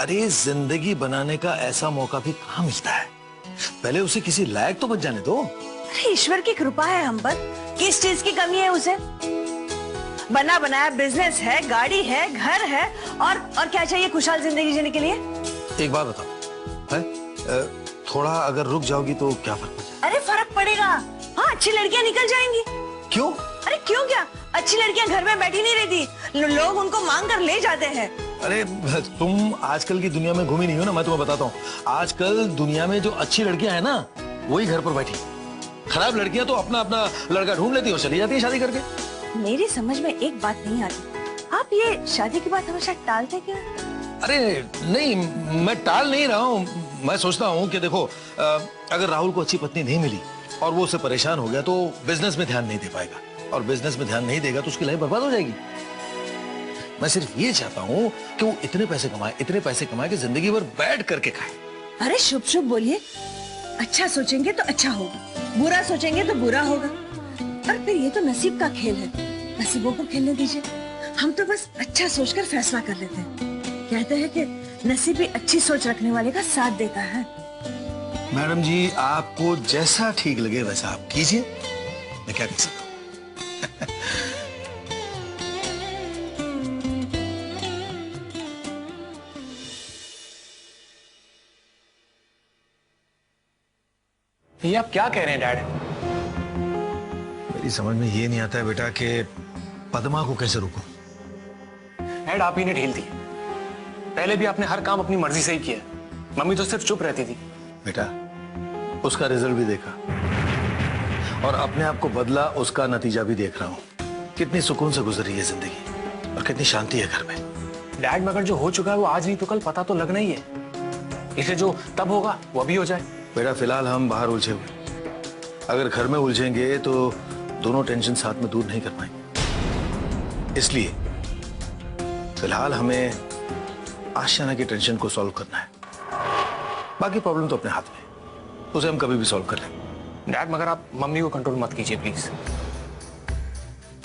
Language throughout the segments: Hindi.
अरे जिंदगी बनाने का ऐसा मौका भी कहाँ मिलता है। पहले उसे किसी लायक तो बन जाने दो। अरे ईश्वर की कृपा है हम पर, किस चीज की कमी है उसे? बना बनाया बिजनेस है, गाड़ी है, घर है, और क्या चाहिए खुशहाल जिंदगी जीने के लिए? एक बात बताओ, थोड़ा अगर रुक जाओगी तो क्या फर्क पड़ेगा? अरे फर्क पड़ेगा। हाँ, अच्छी लड़कियां निकल जाएंगी। क्यों? अरे क्यों क्या, अच्छी लड़कियां घर में बैठी नहीं रहती, लोग उनको मांग कर ले जाते हैं। अरे तुम आजकल की दुनिया में घूमी नहीं हो ना, मैं तुम्हें बताता हूँ। आजकल दुनिया में जो अच्छी लड़कियां हैं ना, वही घर पर बैठी। खराब लड़कियां तो अपना अपना लड़का ढूंढ लेती है और चली जाती है शादी करके। मेरी समझ में एक बात नहीं आती, आप ये शादी की बात हमेशा टालते क्यों? अरे नहीं, मैं टाल नहीं रहा हूँ। मैं सोचता हूँ कि देखो, अगर राहुल को अच्छी पत्नी नहीं मिली और वो उससे परेशान हो गया तो बिजनेस में ध्यान नहीं दे पाएगा, और बिजनेस में ध्यान नहीं देगा तो उसकी लाइफ बर्बाद हो जाएगी। मैं सिर्फ ये चाहता हूँ कि वो इतने पैसे कमाए कि जिंदगी भर बैठ करके खाए। अरे शुभ शुभ बोलिए, अच्छा सोचेंगे तो अच्छा होगा, बुरा सोचेंगे तो बुरा होगा। और फिर ये तो नसीब का खेल है, नसीबों को खेलने दीजिए। हम तो बस अच्छा सोचकर फैसला कर लेते हैं। कहते हैं कि नसीब भी अच्छी सोच रखने वाले का साथ देता है। मैडम जी, आपको जैसा ठीक लगे वैसा आप कीजिए, मैं क्या कह सकता हूँ। ये आप क्या कह रहे हैं डैड? मेरी समझ में ये नहीं आता है बेटा कि पद्मा को कैसे रोकूं। डैड, आप ही ने ढील दी। पहले भी आपने हर काम अपनी मर्जी से ही किया, मम्मी तो सिर्फ चुप रहती थी। बेटा, उसका रिजल्ट भी देखा और अपने आप को बदला, उसका नतीजा भी देख रहा हूं। कितनी सुकून से गुजर रही है जिंदगी और कितनी शांति है घर में। डैड, मगर जो हो चुका है वो आज नहीं तो कल पता तो लगना ही है, इसलिए जो तब होगा वो अभी हो जाए। बेटा, फिलहाल हम बाहर उलझे हुए, अगर घर में उलझेंगे तो दोनों टेंशन साथ में दूर नहीं कर पाएंगे। इसलिए फिलहाल हमें आशियाना की टेंशन को सॉल्व करना है। बाकी प्रॉब्लम तो अपने हाथ में, उसे हम कभी भी सॉल्व कर लेंगे। डैड, मगर आप मम्मी को कंट्रोल मत कीजिए प्लीज।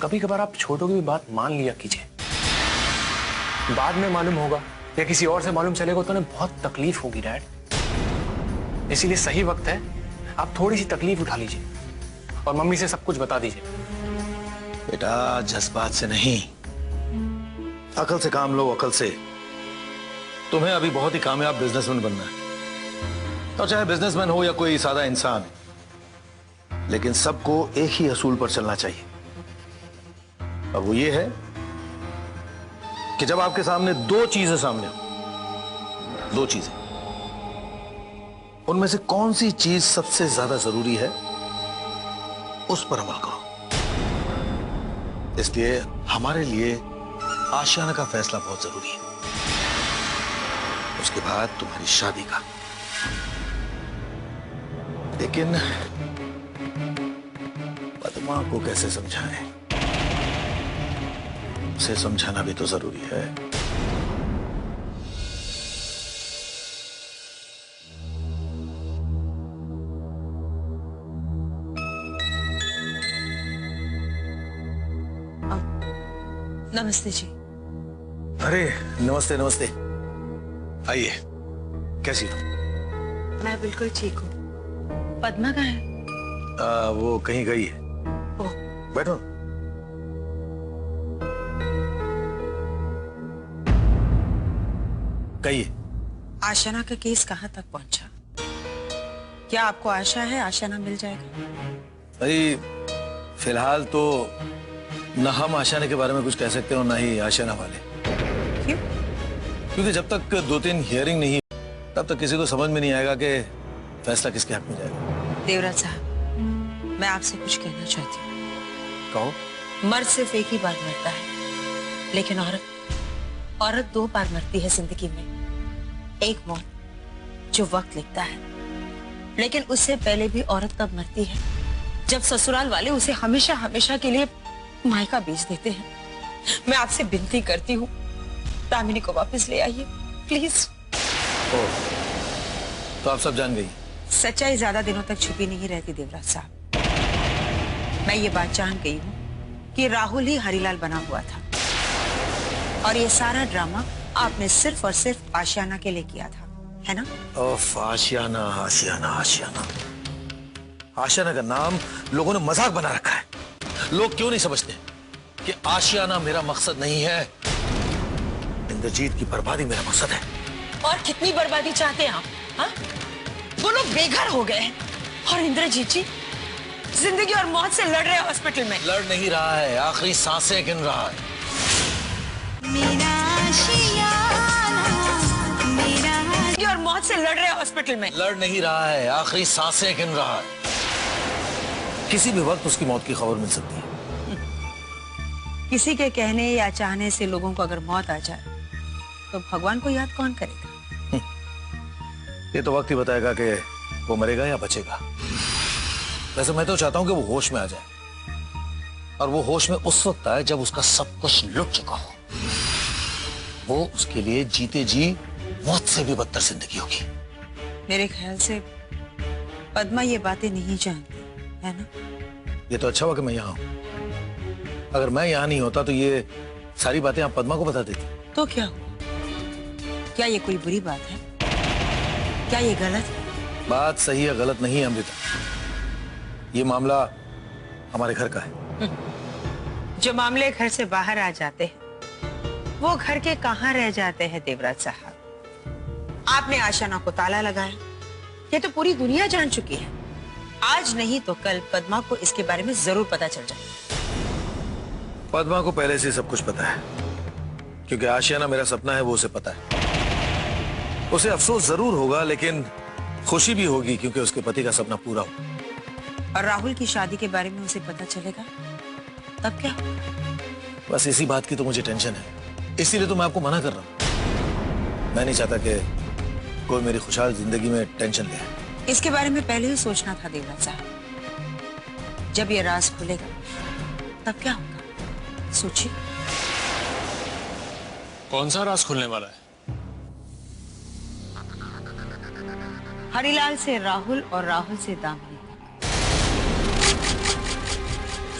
कभी कभार आप छोटों की भी बात मान लिया कीजिए। बाद में मालूम होगा या किसी और से मालूम चलेगा तो उन्हें बहुत तकलीफ होगी डैड। इसीलिए सही वक्त है आप थोड़ी सी तकलीफ उठा लीजिए और मम्मी से सब कुछ बता दीजिए। बेटा, जज्बात से नहीं, अकल से काम लो, अकल से। तुम्हें अभी बहुत ही कामयाब बिजनेसमैन बनना है, और चाहे बिजनेसमैन हो या कोई सादा इंसान, लेकिन सबको एक ही असूल पर चलना चाहिए। अब वो ये है कि जब आपके सामने दो चीजें सामने हो, दो चीजें, उनमें से कौन सी चीज सबसे ज्यादा जरूरी है उस पर अमल करो। इसलिए हमारे लिए आशियाना का फैसला बहुत जरूरी है, उसके बाद तुम्हारी शादी का। लेकिन पद्मा को कैसे समझाएं? उसे समझाना भी तो जरूरी है। नमस्ते जी। अरे नमस्ते नमस्ते, आइए। कैसी हो? मैं बिल्कुल ठीक हूँ। पद्मा कहाँ है? वो कहीं गई है। ओह। बैठो। कहिए। आशियाना का केस कहाँ तक पहुंचा? क्या आपको आशा है आशियाना मिल जाएगा? अरे फिलहाल तो न हम आशियाना के बारे में कुछ कह सकते हैं और न ही आशियाना वाले। क्यों? क्योंकि जब तक 2-3 हियरिंग नहीं तब तक किसी को समझ में नहीं आएगा कि फैसला किसके हक में जाएगा। देवराज साहब, मैं आपसे कुछ कहना चाहती हूँ। कहो। मर्द सिर्फ एक ही बार मरता है, लेकिन औरत 2 बार मरती है जिंदगी में। एक मौत जो वक्त लिखता है, लेकिन उससे पहले भी औरत तब मरती है जब ससुराल वाले उसे हमेशा हमेशा के लिए मायका बेच देते हैं। मैं आपसे विनती करती हूँ, दामिनी को वापस ले आइए प्लीज। तो आप सब जान गई? सच्चाई ज्यादा दिनों तक छुपी नहीं रहती देवराज साहब। मैं ये बात जान गई हूँ कि राहुल ही हरिलाल बना हुआ था और ये सारा ड्रामा आपने सिर्फ और सिर्फ आशियाना के लिए किया था, है ना? ओफ, आशियाना आशियाना आशियाना। आशियाना का नाम लोगों ने मजाक बना रखा है। लोग क्यों नहीं समझते कि आशियाना मेरा मकसद नहीं है, इंद्रजीत की बर्बादी मेरा मकसद है। और कितनी बर्बादी चाहते हैं आप? हाँ? वो लोग बेघर हो गए हैं और इंद्रजीत जी जिंदगी और मौत से लड़ रहे हैं हॉस्पिटल में। लड़ नहीं रहा है, आखिरी सांसें गिन रहा है। और मौत से लड़ रहे हैं हॉस्पिटल में। लड़ नहीं रहा है, आखिरी सांसें गिन रहा है। किसी भी वक्त उसकी मौत की खबर मिल सकती है। किसी के कहने या चाहने से लोगों को अगर मौत आ जाए तो भगवान को याद कौन करेगा? ये तो वक्त ही बताएगा कि वो मरेगा या बचेगा। वैसे मैं तो चाहता हूं कि वो होश में आ जाए, और वो होश में उस वक्त आए जब उसका सब कुछ लुट चुका हो। वो उसके लिए जीते जी मौत से भी बदतर जिंदगी होगी। मेरे ख्याल से पद्मा ये बातें नहीं जानती, है ना? ये तो अच्छा हुआ कि मैं यहाँ हूं। अगर मैं यहाँ नहीं होता तो ये सारी बातें आप पद्मा को बता देती। तो क्या हुआ? क्या ये कोई बुरी बात है? क्या ये गलत है? बात सही है, गलत नहीं है अमृता। ये मामला हमारे घर का है। जो मामले घर से बाहर आ जाते हैं वो घर के कहां रह जाते हैं देवराज साहब। आपने आशियाना को ताला लगाया, ये तो पूरी दुनिया जान चुकी है। आज नहीं तो कल पद्मा को इसके बारे में जरूर पता चल जाएगा। पद्मा को पहले से सब कुछ पता है, क्योंकि आशियाना मेरा सपना है, वो उसे पता है। उसे अफसोस जरूर होगा, लेकिन खुशी भी होगी क्योंकि उसके पति का सपना पूरा हो। और राहुल की शादी के बारे में उसे पता चलेगा तब क्या? बस इसी बात की तो मुझे टेंशन है, इसीलिए तो मैं आपको मना कर रहा हूं। मैं नहीं चाहता कि कोई मेरी खुशहाल जिंदगी में टेंशन ले। इसके बारे में पहले ही सोचना था देवराज साहब। जब ये राज खुलेगा तब क्या होगा, सोचिए। कौन सा राज खुलने वाला है? हरिलाल से राहुल और राहुल से दामिनी,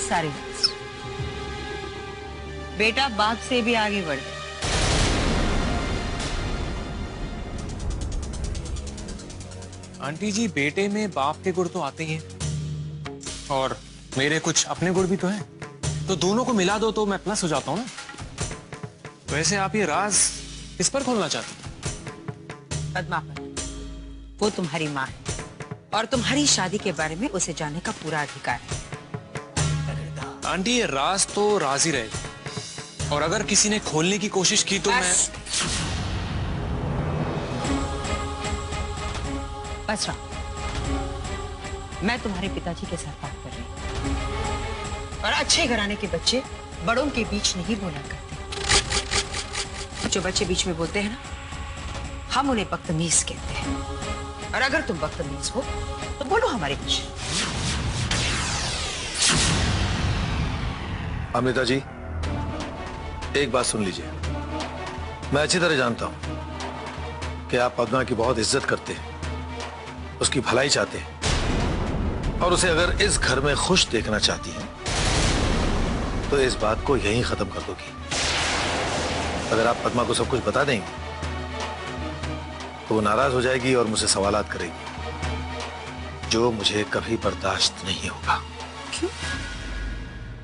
सारी राज। बेटा बाप से भी आगे बढ़ गया। आंटी जी, बेटे में बाप के गुण तो आते ही हैं, और मेरे कुछ अपने गुण भी तो हैं। तो दोनों को मिला दो तो मैं प्लस हो जाता हूं ना। वैसे आप ये राज किस पर खोलना चाहती हैं? पद्मा पर। वो तुम्हारी माँ है और तुम्हारी शादी के बारे में उसे जानने का पूरा अधिकार है। आंटी, ये राज तो राज ही रहेगा, और अगर किसी ने खोलने की कोशिश की तो बस रहा। मैं तुम्हारे पिताजी के साथ बात कर रही हूँ, और अच्छे घराने के बच्चे बड़ों के बीच नहीं बोला करते। जो बच्चे बीच में बोलते हैं ना, हम उन्हें बदतमीज कहते हैं। और अगर तुम बदतमीज हो तो बोलो हमारे बीच। अमृता जी, एक बात सुन लीजिए। मैं अच्छी तरह जानता हूं कि आप पद्मा की बहुत इज्जत करते हैं, उसकी भलाई चाहते हैं, और उसे अगर इस घर में खुश देखना चाहती हैं तो इस बात को यहीं खत्म कर दोगी। अगर आप पद्मा को सब कुछ बता देंगे तो वो नाराज हो जाएगी और मुझसे सवालात करेगी, जो मुझे कभी बर्दाश्त नहीं होगा। क्यों?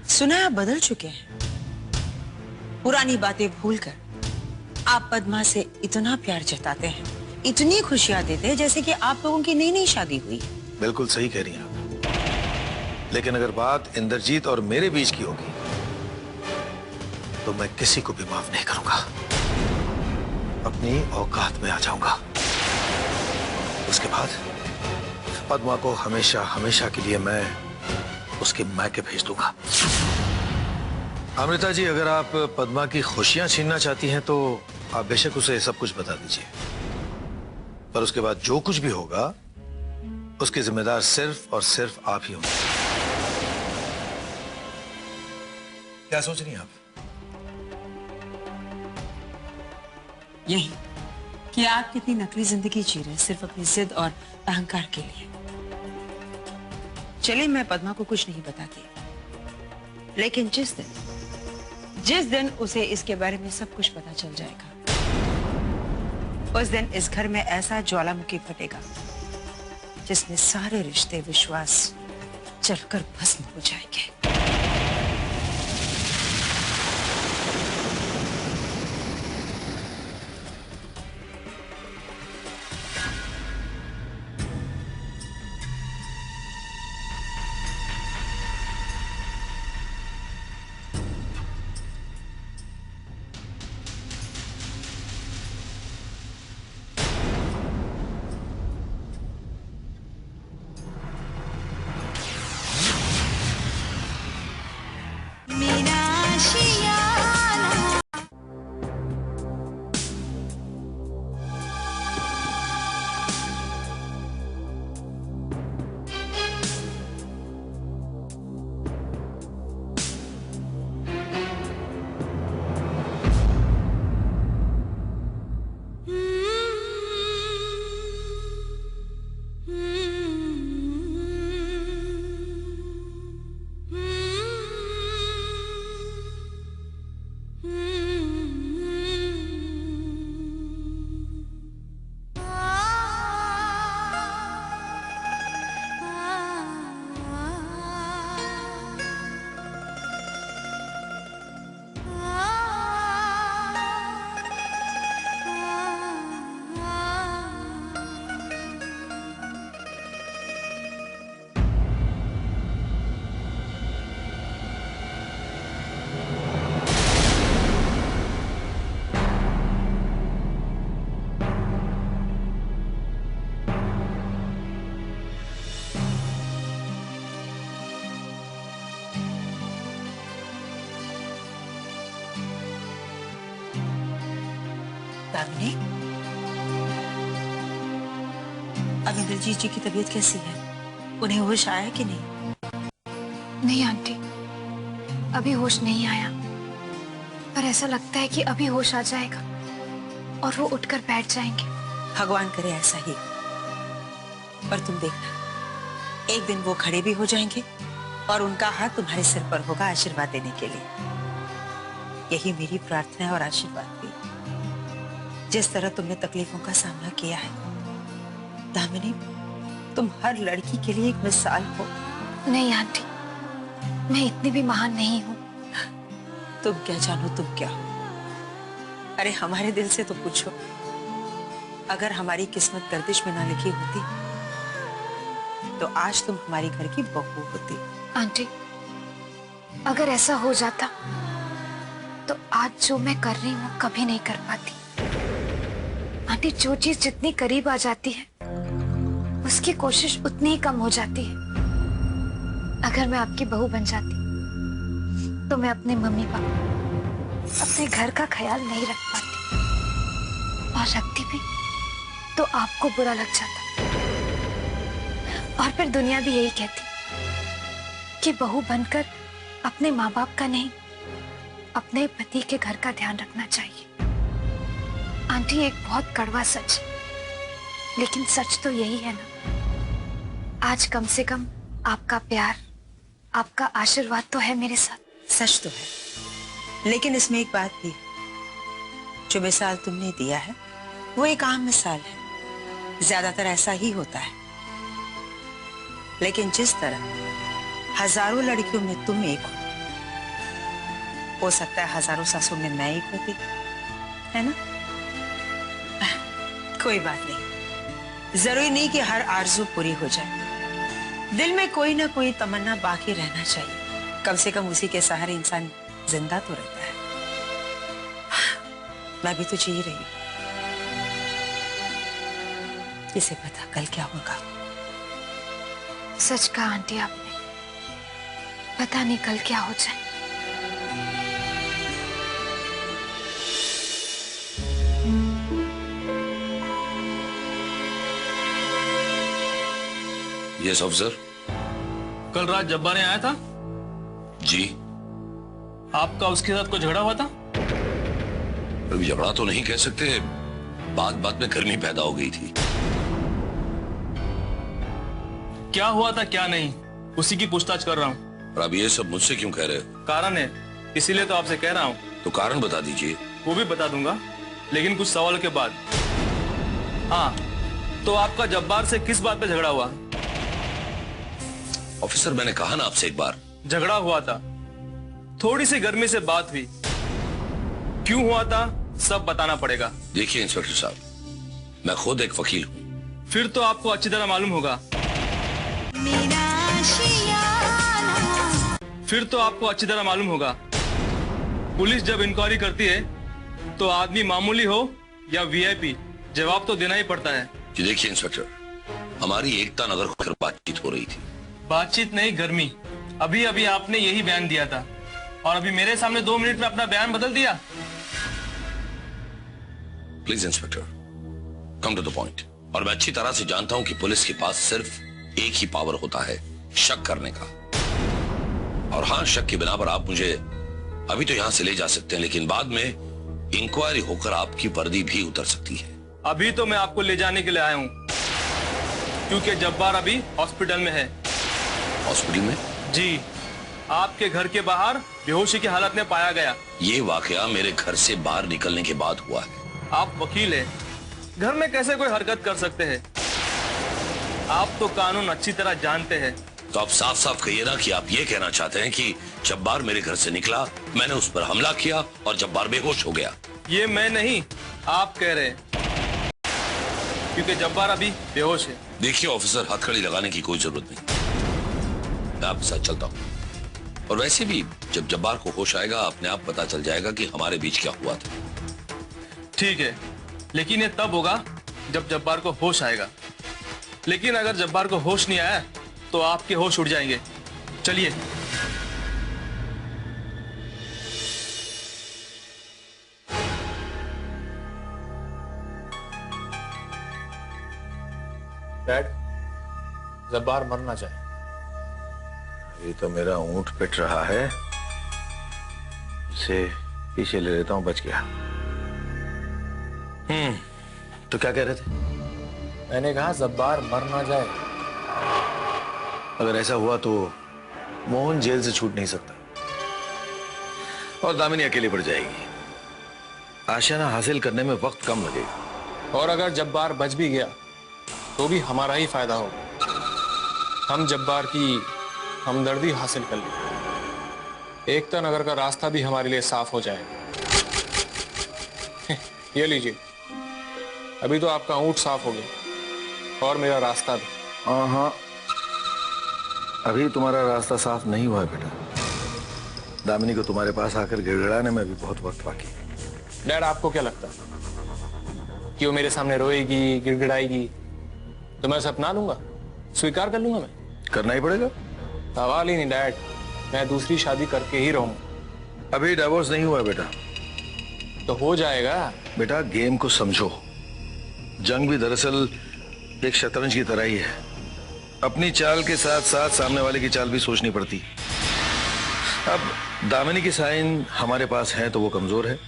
सुना आप बदल चुके हैं। पुरानी बातें भूलकर आप पद्मा से इतना प्यार जताते हैं, इतनी खुशियां देते हैं जैसे कि आप लोगों की नई नई शादी हुई। बिल्कुल सही कह रही हैं आप। लेकिन अगर बात इंद्रजीत और मेरे बीच की होगी तो मैं किसी को भी माफ नहीं करूंगा। अपनी औकात में आ जाऊंगा। उसके बाद पद्मा को हमेशा हमेशा के लिए मैं उसके मायके भेज दूंगा। अमृता जी, अगर आप पद्मा की खुशियां छीनना चाहती हैं तो आप बेशक उसे सब कुछ बता दीजिए, पर उसके बाद जो कुछ भी होगा उसके जिम्मेदार सिर्फ और सिर्फ आप ही होंगे। क्या सोच रही हैं आप? यही कि आप कितनी नकली जिंदगी जी रहे हैं सिर्फ अपनी जिद और अहंकार के लिए। चलिए, मैं पद्मा को कुछ नहीं बताती, लेकिन जिस दिन उसे इसके बारे में सब कुछ पता चल जाएगा उस दिन इस घर में ऐसा ज्वालामुखी फटेगा जिसमें सारे रिश्ते विश्वास जलकर भस्म हो जाएंगे। दामिनी, अब इंद्रजीत जी की तबीयत कैसी है? उन्हें होश आया कि नहीं? नहीं आंटी, अभी होश नहीं आया, पर ऐसा लगता है कि अभी होश आ जाएगा और वो उठकर बैठ जाएंगे। भगवान करे ऐसा ही। पर तुम देखना, एक दिन वो खड़े भी हो जाएंगे और उनका हाथ तुम्हारे सिर पर होगा आशीर्वाद देने के लिए। यही मेरी प्रार्थना है और आशीर्वाद भी। जिस तरह तुमने तकलीफों का सामना किया है दामिनी, तुम हर लड़की के लिए एक मिसाल हो। नहीं आंटी, मैं इतनी भी महान नहीं हूँ। तुम क्या जानो तुम क्या हो? अरे हमारे दिल से तो पूछो, अगर हमारी किस्मत गर्दिश में ना लिखी होती तो आज तुम हमारी घर की बहू होती। आंटी, अगर ऐसा हो जाता तो आज जो मैं कर रही हूँ कभी नहीं कर पाती। आंटी, जो चीज जितनी करीब आ जाती है उसकी कोशिश उतनी ही कम हो जाती है। अगर मैं आपकी बहू बन जाती तो मैं अपने मम्मी पापा, अपने घर का ख्याल नहीं रख पाती, और रखती भी तो आपको बुरा लग जाता, और फिर दुनिया भी यही कहती कि बहू बनकर अपने माँ बाप का नहीं, अपने पति के घर का ध्यान रखना चाहिए। आंटी, एक बहुत कड़वा सच है, लेकिन सच तो यही है ना। आज कम से कम आपका प्यार, आपका आशीर्वाद तो है मेरे साथ। सच तो है, लेकिन इसमें एक बात भी है। जो मिसाल तुमने दिया है वो एक आम मिसाल है, ज्यादातर ऐसा ही होता है। लेकिन जिस तरह हजारों लड़कियों में तुम एक हो सकता है हजारों सासों में मैं एक होती, है ना? कोई बात नहीं, जरूरी नहीं कि हर आरज़ू पूरी हो जाए। दिल में कोई ना कोई तमन्ना बाकी रहना चाहिए। कम से कम उसी के सहारे इंसान जिंदा तो रहता है। मैं भी तो जी रही हूँ, किसे पता कल क्या होगा। सच कहा आंटी आपने, पता नहीं कल क्या हो जाए। Yes officer. कल रात जब्बा ने आया था जी। आपका उसके साथ कोई झगड़ा हुआ था? अभी झगड़ा तो नहीं कह सकते, बात बात में गर्मी पैदा हो गई थी। क्या हुआ था क्या नहीं, उसी की पूछताछ कर रहा हूँ। और अब ये सब मुझसे क्यों कह रहे हो? कारण है, इसीलिए तो आपसे कह रहा हूँ। तो कारण बता दीजिए। वो भी बता दूंगा, लेकिन कुछ सवालों के बाद। हाँ, तो आपका जब्बार से किस बात पे झगड़ा हुआ? ऑफिसर, मैंने कहा ना आपसे एक बार, झगड़ा हुआ था, थोड़ी सी गर्मी से बात हुई, क्यों हुआ था सब बताना पड़ेगा। देखिए इंस्पेक्टर साहब, मैं खुद एक वकील हूं। फिर तो आपको अच्छी तरह मालूम होगा। फिर तो आपको अच्छी तरह मालूम होगा, पुलिस जब इंक्वायरी करती है तो आदमी मामूली हो या वीआईपी, जवाब तो देना ही पड़ता है। जी देखिए इंस्पेक्टर, हमारी एकता नगर होकर बातचीत हो रही थी। बातचीत नहीं, गर्मी। अभी अभी आपने यही बयान दिया था और अभी मेरे सामने 2 मिनट में अपना बयान बदल दिया। Please inspector, come to the point. और मैं अच्छी तरह से जानता हूं कि पुलिस के पास सिर्फ एक ही पावर होता है, शक करने का। और हाँ, शक की बिना पर आप मुझे अभी तो यहां से ले जा सकते हैं, लेकिन बाद में इंक्वायरी होकर आपकी वर्दी भी उतर सकती है। अभी तो मैं आपको ले जाने के लिए आया हूं, क्योंकि जब्बार अभी हॉस्पिटल में है। हॉस्पिटल में? जी, आपके घर के बाहर बेहोशी की हालत में पाया गया। ये वाकया मेरे घर से बाहर निकलने के बाद हुआ है। आप वकील हैं, घर में कैसे कोई हरकत कर सकते हैं? आप तो कानून अच्छी तरह जानते हैं। तो आप साफ साफ कहिए ना कि आप ये कहना चाहते हैं कि जब्बार मेरे घर से निकला, मैंने उस पर हमला किया और जब्बार बेहोश हो गया। ये मैं नहीं, आप कह रहे हैं, क्योंकि जब्बार अभी बेहोश है। देखिए ऑफिसर, हथकड़ी लगाने की कोई जरूरत नहीं, मैं आपके साथ चलता हूं। और वैसे भी जब जब्बार को होश आएगा, अपने आप पता चल जाएगा कि हमारे बीच क्या हुआ था। ठीक है, लेकिन ये तब होगा जब जब्बार को होश आएगा। लेकिन अगर जब्बार को होश नहीं आया तो आपके होश उड़ जाएंगे। चलिए। डैड, जब्बार मरना चाहिए। ये तो मेरा ऊंट पिट रहा है, इसे पीछे ले लेता हूं, बच गया। तो क्या कह रहे थे? मैंने कहा जब्बार मर ना जाए। अगर ऐसा हुआ तो मोहन जेल से छूट नहीं सकता और दामिनी अकेली पड़ जाएगी। आशियाना हासिल करने में वक्त कम लगेगा। और अगर जब्बार बच भी गया तो भी हमारा ही फायदा होगा। हम जब्बार की हमदर्दी हासिल कर लेंगे, एकता नगर का रास्ता भी हमारे लिए साफ हो जाएगा। ये लीजिए, अभी तो आपका ऊंट साफ हो गया और मेरा रास्ता भी। हाँ, अभी तुम्हारा रास्ता साफ नहीं हुआ है बेटा। दामिनी को तुम्हारे पास आकर गिड़गिड़ाने में भी बहुत वक्त बाकी है। डैड, आपको क्या लगता है कि वो मेरे सामने रोएगी, गिड़गिड़ाएगी तो मैं उसे अपना लूंगा, स्वीकार कर लूंगा? मैं करना ही पड़ेगा। सवाल ही नहीं डैड, मैं दूसरी शादी करके ही रहूंगा। अभी डिवोर्स नहीं हुआ है बेटा। तो हो जाएगा। बेटा, गेम को समझो। जंग भी दरअसल एक शतरंज की तरह ही है। अपनी चाल के साथ साथ सामने वाले की चाल भी सोचनी पड़ती। अब दामिनी की साइन हमारे पास है तो वो कमजोर है,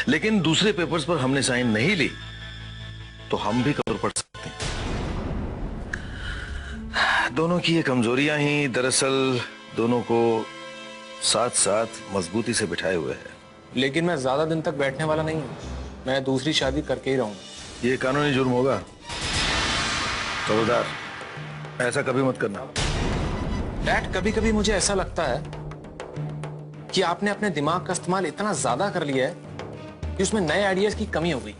लेकिन दूसरे पेपर्स पर हमने साइन नहीं ली तो हम भी कमजोर पड़ सकते हैं। दोनों की ये कमजोरियां ही दरअसल दोनों को साथ साथ मजबूती से बिठाए हुए है। लेकिन मैं ज्यादा दिन तक बैठने वाला नहीं हूं, मैं दूसरी शादी करके ही रहूंगा। ये कानूनी जुर्म होगा। खबरदार, ऐसा कभी मत करना। डैड, कभी कभी मुझे ऐसा लगता है कि आपने अपने दिमाग का इस्तेमाल इतना ज्यादा कर लिया है कि उसमें नए आइडियाज की कमी हो गई।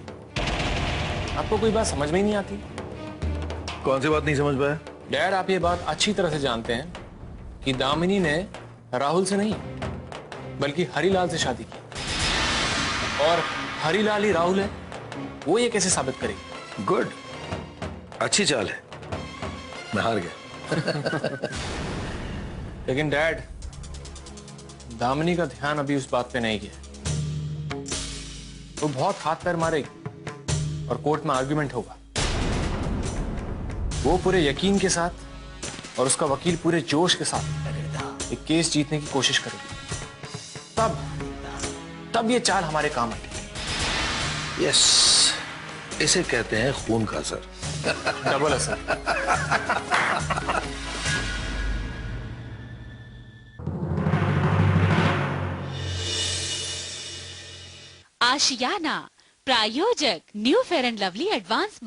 आपको कोई बात समझ में ही नहीं आती। कौन सी बात नहीं समझ पाया? डैड, आप ये बात अच्छी तरह से जानते हैं कि दामिनी ने राहुल से नहीं बल्कि हरीलाल से शादी की, और हरीलाल ही राहुल है। वो ये कैसे साबित करेगी? गुड, अच्छी चाल है। मैं हार गया। लेकिन डैड, दामिनी का ध्यान अभी उस बात पे नहीं गया। वो बहुत हाथ पैर मारेगी और कोर्ट में आर्गुमेंट होगा। वो पूरे यकीन के साथ और उसका वकील पूरे जोश के साथ एक केस जीतने की कोशिश करेगी। तब ये चाल हमारे काम आएगी। यस, इसे कहते हैं खून का असर। डबल असर। आशियाना प्रायोजक new fair and lovely advance